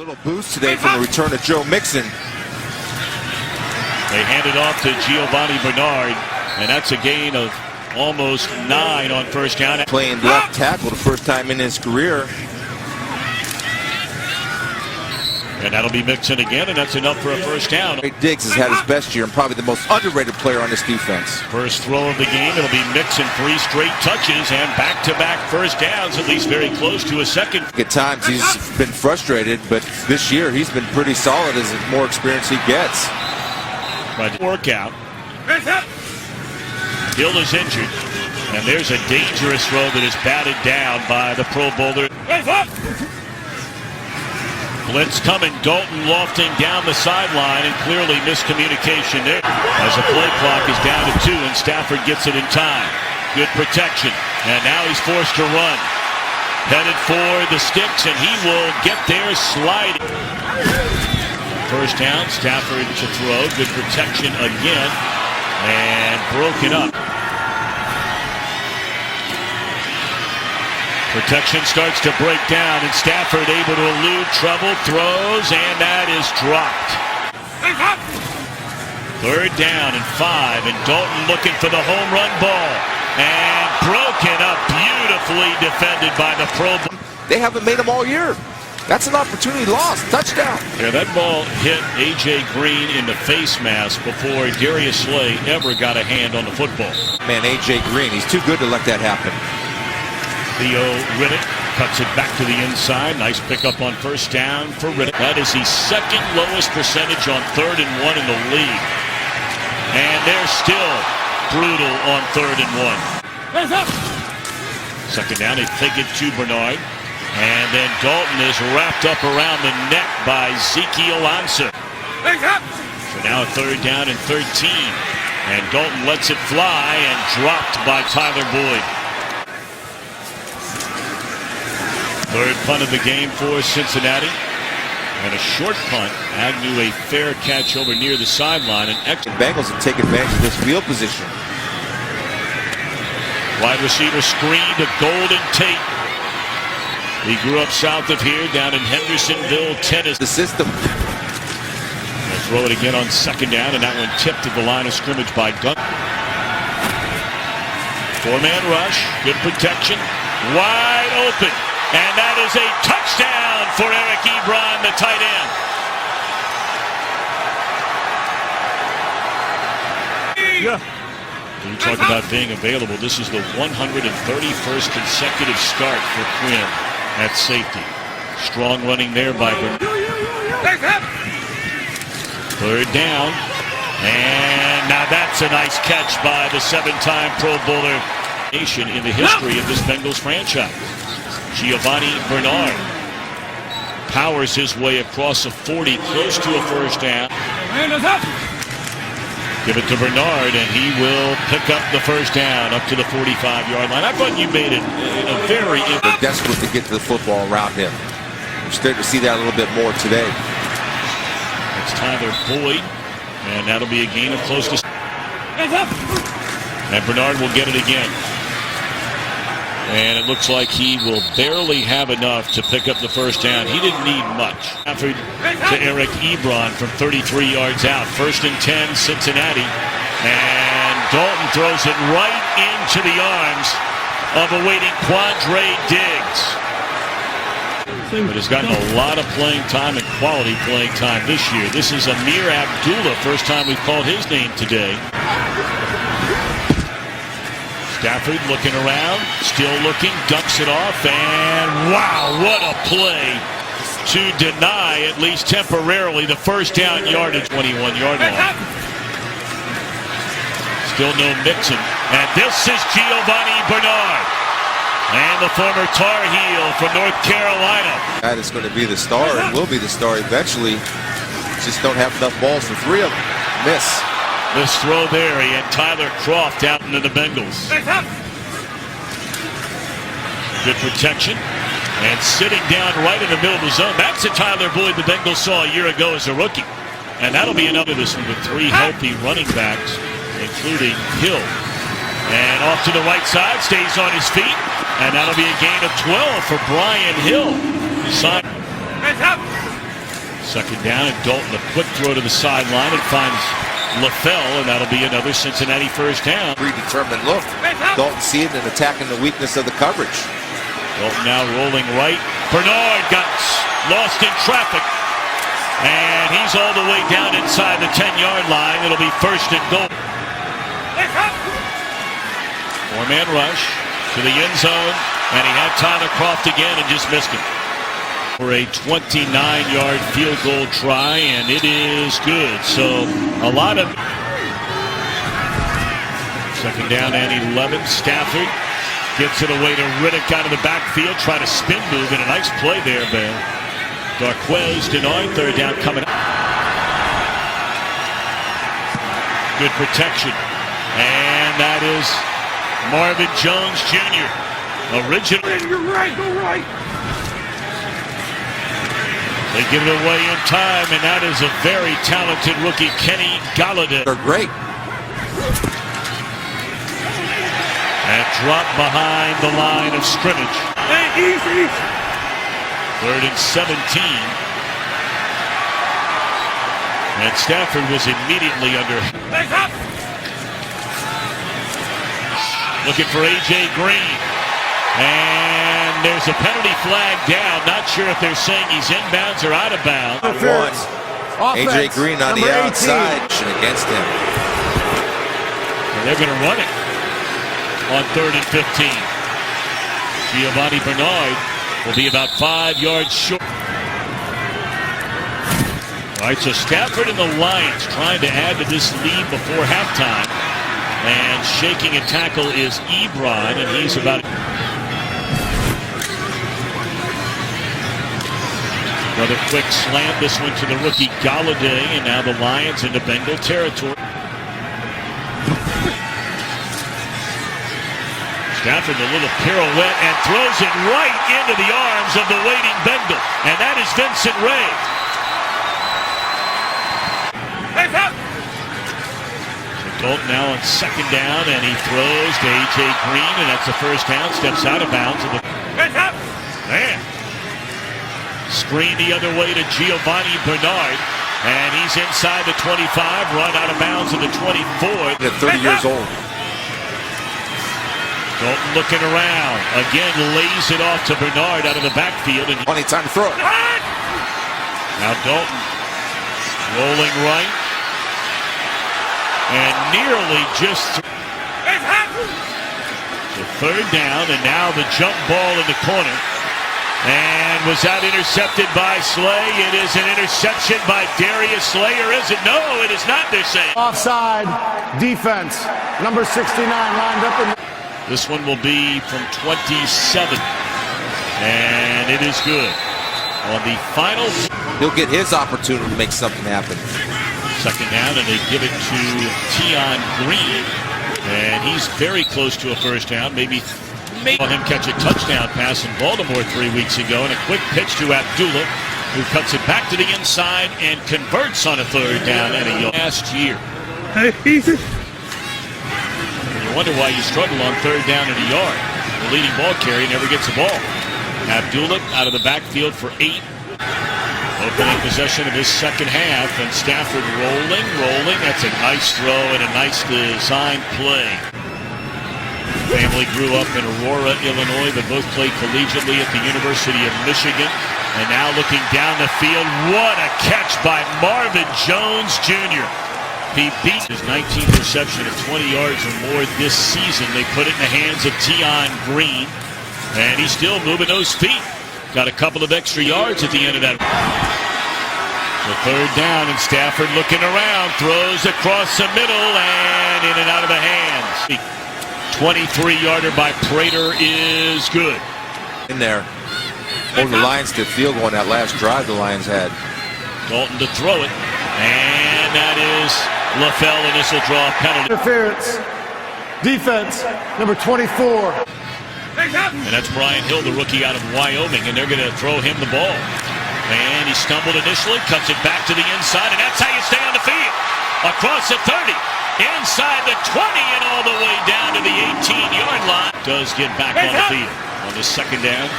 little boost today from the return of Joe Mixon. They hand it off to Giovanni Bernard, and that's a gain of almost 9 on first down. Playing left tackle the first time in his career. And that'll be Mixon again, and that's enough for a first down. Diggs has had his best year and probably the most underrated player on this defense. First throw of the game, it'll be Mixon, 3 straight touches and back-to-back first downs, at least very close to a second. At times he's been frustrated, but this year he's been pretty solid as the more experience he gets. But workout. Hill is injured, and there's a dangerous throw that is batted down by the Pro Bowler. Blitz coming, Dalton lofting down the sideline, and clearly miscommunication there as the play clock is down to 2 and Stafford gets it in time. Good protection, and now he's forced to run. Headed for the sticks, and he will get there sliding. First down, Stafford to throw, good protection again, and broken up. Protection starts to break down, and Stafford able to elude trouble, throws, and that is dropped. Third down and 5, and Dalton looking for the home run ball, and broken up, beautifully defended by the Pro Bowl. They haven't made him all year. That's an opportunity lost. Touchdown. Yeah, that ball hit A.J. Green in the face mask before Darius Slay ever got a hand on the football. Man, A.J. Green, he's too good to let that happen. Theo Riddick cuts it back to the inside. Nice pickup on first down for Riddick. That is the second lowest percentage on 3rd and 1 in the league. And they're still brutal on 3rd and 1. Second down, they take it to Bernard. And then Dalton is wrapped up around the neck by Ezekiel Ansah. So now 3rd down and 13. And Dalton lets it fly and dropped by Tyler Boyd. Third punt of the game for Cincinnati. And a short punt. Agnew a fair catch over near the sideline. And Bengals have taken advantage of this field position. Wide receiver screen to Golden Tate. He grew up south of here down in Hendersonville, Tennessee. The system. They'll throw it again on second down, and that one tipped at the line of scrimmage by Gunn. 4-man rush. Good protection. Wide open. And that is a touchdown for Eric Ebron, the tight end. Yeah. When you talk about being available, this is the 131st consecutive start for Quinn at safety. Strong running there by Bernard. Third down. And now that's a nice catch by the 7-time Pro Bowler in the history of this Bengals franchise. Giovanni Bernard powers his way across a 40, close to a first down. Give it to Bernard, and he will pick up the first down up to the 45-yard line. I thought you made it a very... They're desperate to get to the football around him. We're starting to see that a little bit more today. It's Tyler Boyd, and that'll be a gain of close to... And Bernard will get it again. And it looks like he will barely have enough to pick up the first down. He didn't need much. Stafford to Eric Ebron from 33 yards out. 1st and 10, Cincinnati. And Dalton throws it right into the arms of awaiting Quandre Diggs. But has gotten a lot of playing time and quality playing time this year. This is Amir Abdullah. First time we've called his name today. Stafford looking around, still looking, dumps it off, and wow, what a play to deny, at least temporarily, the first down yardage, 21-yard line. Still no Mixon, and this is Giovanni Bernard, and the former Tar Heel from North Carolina. That is going to be the star and will be the star eventually. Just don't have enough balls for 3 of them. Miss. This throw there, he had Tyler Kroft out into the Bengals. Good protection. And sitting down right in the middle of the zone. That's the Tyler Boyd the Bengals saw a year ago as a rookie. And that'll be another this one with 3 healthy running backs, including Hill. And off to the right side, stays on his feet. And that'll be a gain of 12 for Brian Hill. Second down, and Dalton a quick throw to the sideline and finds LaFell, and that'll be another Cincinnati first down. Predetermined look. Dalton seeing and attacking the weakness of the coverage. Dalton now rolling right. Bernard got lost in traffic, and he's all the way down inside the 10-yard line. It'll be first and goal. Four-man rush to the end zone, and he had Tyler Kroft again and just missed him. For a 29-yard field goal try, and it is good. So a lot of second down and 11. Stafford gets it away to Riddick out of the backfield, try to spin move, and a nice play there, Ben. Darquez denied. Third down coming up. Good protection, and that is Marvin Jones Jr. Original. You're right, go right. They give it away in time, and that is a very talented rookie, Kenny Golladay. They're great. And dropped behind the line of scrimmage. Easy. Third and 17. And Stafford was immediately under. Looking for A.J. Green. And there's a penalty flag down. Not sure if they're saying he's inbounds or out of bounds. A.J. Green on the outside against him. And they're going to run it on third and 15. Giovanni Bernard will be about 5 yards short. All right, so Stafford and the Lions trying to add to this lead before halftime. And shaking a tackle is Ebron, and he's about... Another quick slant, this one to the rookie Golladay, and now the Lions into Bengal territory. Stafford a little pirouette and throws it right into the arms of the waiting Bengal, and that is Vincent Ray. Dalton now on second down, and he throws to A.J. Green, and that's the first down. Steps out of bounds. Man. Screen the other way to Giovanni Bernard, and he's inside the 25, run out of bounds at the 24. At 30 years old. Dalton looking around. Again, lays it off to Bernard out of the backfield. And Plenty of time to throw it. now Dalton rolling right. And nearly just the third down, and now the jump ball in the corner. And was that intercepted by Slay? It is an interception by Darius Slay, or is it? No, it is not, they're saying. Offside defense. Number 69 lined up in. This one will be from 27. And it is good. On the final. He'll get his opportunity to make something happen. Second down, and they give it to Tion Green. And he's very close to a first down. Maybe saw him catch a touchdown pass in Baltimore 3 weeks ago, and a quick pitch to Abdullah, who cuts it back to the inside and converts on a third down and a yard. Last year. You wonder why you struggle on third down and a yard. The leading ball carrier never gets the ball. Abdullah out of the backfield for 8. Opening possession of his second half, and Stafford rolling. That's a nice throw and a nice designed play. Family grew up in Aurora, Illinois, but both played collegiately at the University of Michigan. And now looking down the field, what a catch by Marvin Jones Jr. He beat his 19th reception of 20 yards or more this season. They put it in the hands of Tion Green, and he's still moving those feet. Got a couple of extra yards at the end of that. The third down, and Stafford looking around, throws across the middle and in and out of the hands. 23-yarder by Prater is good. In there. Over the Lions to field goal on that last drive the Lions had. Dalton to throw it, and that is LaFell, and this will draw a penalty. Interference. Defense, number 24. And that's Brian Hill, the rookie out of Wyoming, and they're going to throw him the ball. And he stumbled initially, cuts it back to the inside, and that's how you stay on the field. Across the 30, inside the 20, and all the way down to the 18-yard line. Does get back on the field on the second down.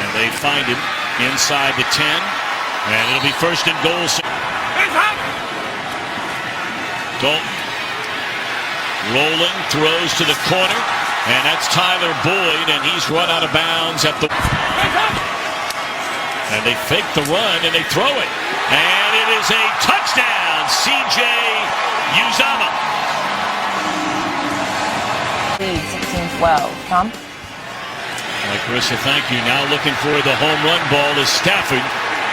And they find him inside the 10. And it'll be first and goal. Dalton rolling, throws to the corner, and that's Tyler Boyd, and he's run out of bounds at the... And they fake the run, and they throw it. And it is a touchdown, C.J. Uzomah. 16-12. Tom? Like Carissa, thank you. Now looking for the home run ball is Stafford.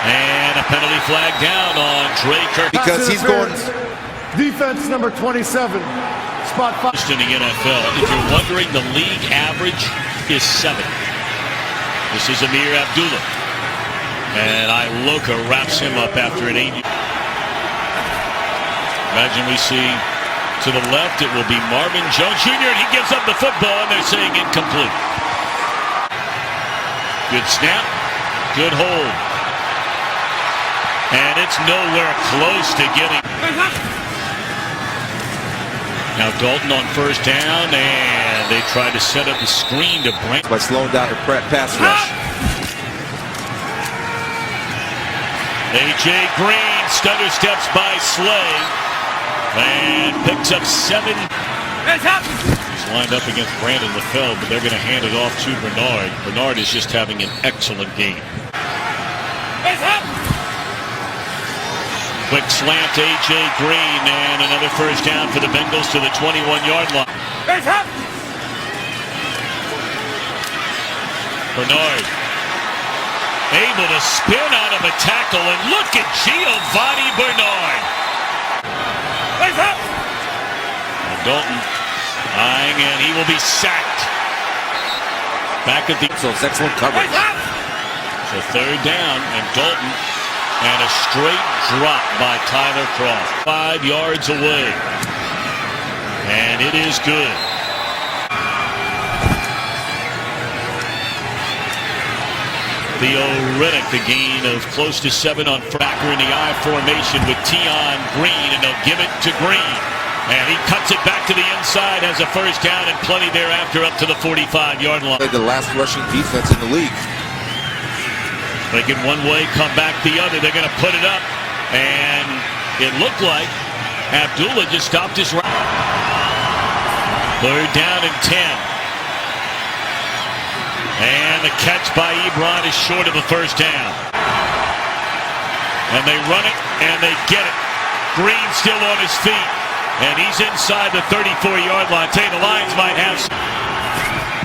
And a penalty flag down on Trey Kirk. Because he's going... Defense number 27. Spot 5. In the NFL. If you're wondering, the league average is 7. This is Amir Abdullah. And Iloka wraps him up after an 80. Imagine we see to the left, it will be Marvin Jones Jr. and he gives up the football and they're saying incomplete. Good snap, good hold. And it's nowhere close to getting. Now Dalton on first down, and they try to set up a screen to Brent. By slowing down the pass rush. A.J. Green stutter steps by Slay and picks up 7. He's lined up against Brandon LaFell, but they're going to hand it off to Bernard. Bernard is just having an excellent game. Quick slant to A.J. Green, and another first down for the Bengals to the 21-yard line. Bernard able to spin out of a tackle, and look at Giovanni Bernard. And Dalton eyeing, and he will be sacked. Back at the... So it's excellent coverage. So third down, and Dalton, and a straight drop by Tyler Croft. 5 yards away. And it is good. Theo Riddick, the gain of close to 7 on backer in the I formation with Tion Green, and they'll give it to Green. And he cuts it back to the inside, has a first down and plenty thereafter up to the 45-yard line. The last rushing defense in the league. They get one way, come back the other. They're going to put it up, and it looked like Abdullah just stopped his run. Third down and 10. And the catch by Ebron is short of the first down. And they run it, and they get it. Green still on his feet, and he's inside the 34-yard line. Tell you, the Lions might have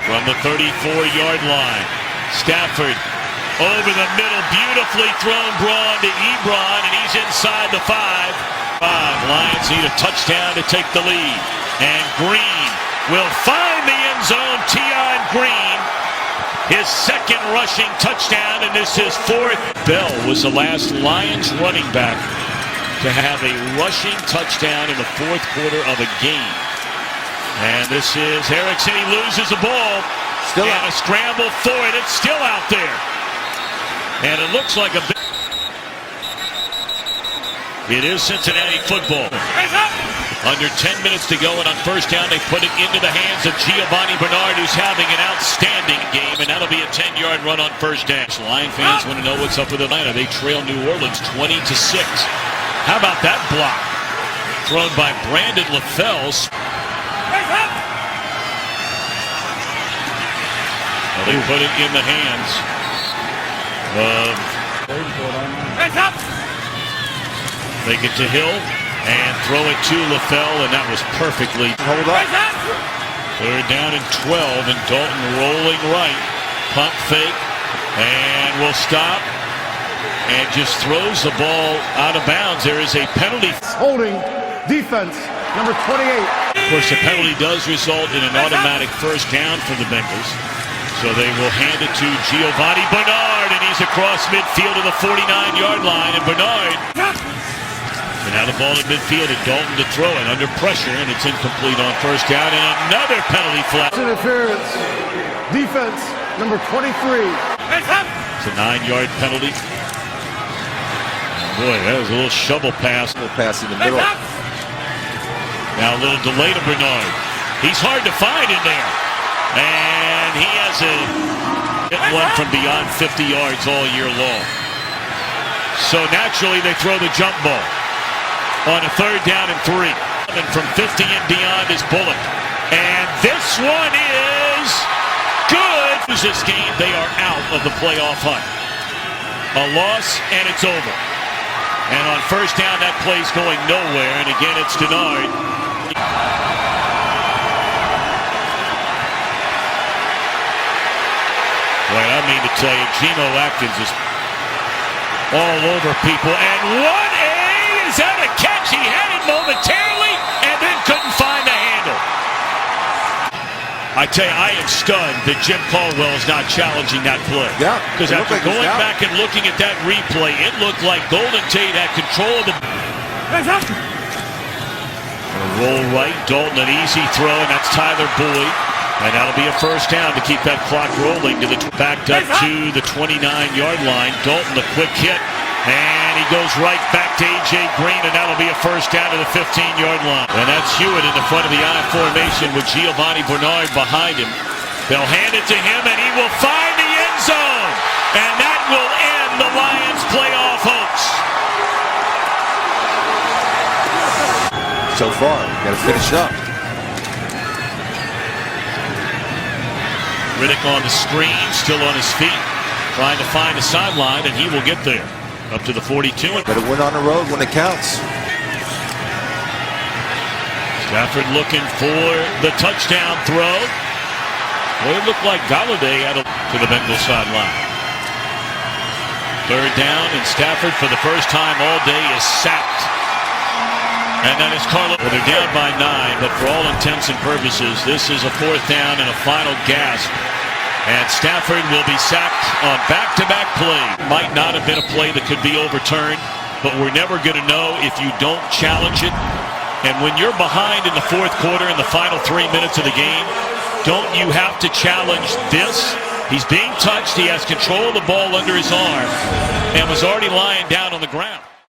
from the 34-yard line. Stafford over the middle, beautifully thrown Braun to Ebron, and he's inside the 5. Lions need a touchdown to take the lead. And Green will find the end zone. Tion Green, his second rushing touchdown, and this is 4th. Bell was the last Lions running back to have a rushing touchdown in the 4th quarter of a game. And this is Erickson. He loses the ball. Still and out. A scramble for it. It's still out there. And it looks like a big... It is Cincinnati football. Under 10 minutes to go, and on first down, they put it into the hands of Giovanni Bernard, who's having an outstanding game, and that'll be a 10-yard run on first down. Lion fans want to know what's up with Atlanta. They trail New Orleans 20-6. How about that block? Thrown by Brandon LaFell. Well, they put it in the hands of... They get to Hill and throw it to LaFell, and that was perfectly... Hold up. Third down and 12, and Dalton rolling right. Punt fake, and will stop, and just throws the ball out of bounds. There is a penalty. Holding defense number 28. Of course, the penalty does result in an automatic first down for the Bengals. So they will hand it to Giovanni Bernard, and he's across midfield to the 49-yard line, and Bernard... And now the ball at midfield, and Dalton to throw it under pressure, and it's incomplete on first down, and another penalty flag. Interference. Defense number 23. It's a 9-yard penalty. Boy, that was a little shovel pass. Little pass in the middle. Now a little delay to Bernard. He's hard to find in there. And he has a hit one from beyond 50 yards all year long. So naturally they throw the jump ball on a 3rd down and 3. And from 50 and beyond is Bullock. And this one is good. This game, they are out of the playoff hunt. A loss, and it's over. And on 1st down, that play's going nowhere. And again, it's Denard. Boy, I mean to tell you, Geno Atkins is all over people. And is that a catch? He had it momentarily and then couldn't find the handle. I tell you, I am stunned that Jim Caldwell is not challenging that play. Yeah. Because after going back and looking at that replay, it looked like Golden Tate had control of the... Roll right, Dalton, an easy throw, and that's Tyler Boyd. And that'll be a 1st down to keep that clock rolling to the backed up to the 29-yard line. Dalton, the quick hit, and he goes right back to A.J. Green, and that'll be a 1st down to the 15-yard line. And that's Hewitt in the front of the I formation with Giovanni Bernard behind him. They'll hand it to him, and he will find the end zone. And that will end the Lions' playoff hopes. So far, got to finish up. Riddick on the screen, still on his feet, trying to find a sideline, and he will get there. Up to the 42. Better win on the road when it counts. Stafford looking for the touchdown throw. Well, it looked like Galladay had to the Bengals sideline. 3rd down, and Stafford for the first time all day is sacked. And then it's Carlo. Well, they're down by 9, but for all intents and purposes, this is a 4th down and a final gasp. And Stafford will be sacked on back-to-back play. Might not have been a play that could be overturned, but we're never going to know if you don't challenge it. And when you're behind in the 4th quarter in the final 3 minutes of the game, don't you have to challenge this? He's being touched. He has control of the ball under his arm and was already lying down on the ground.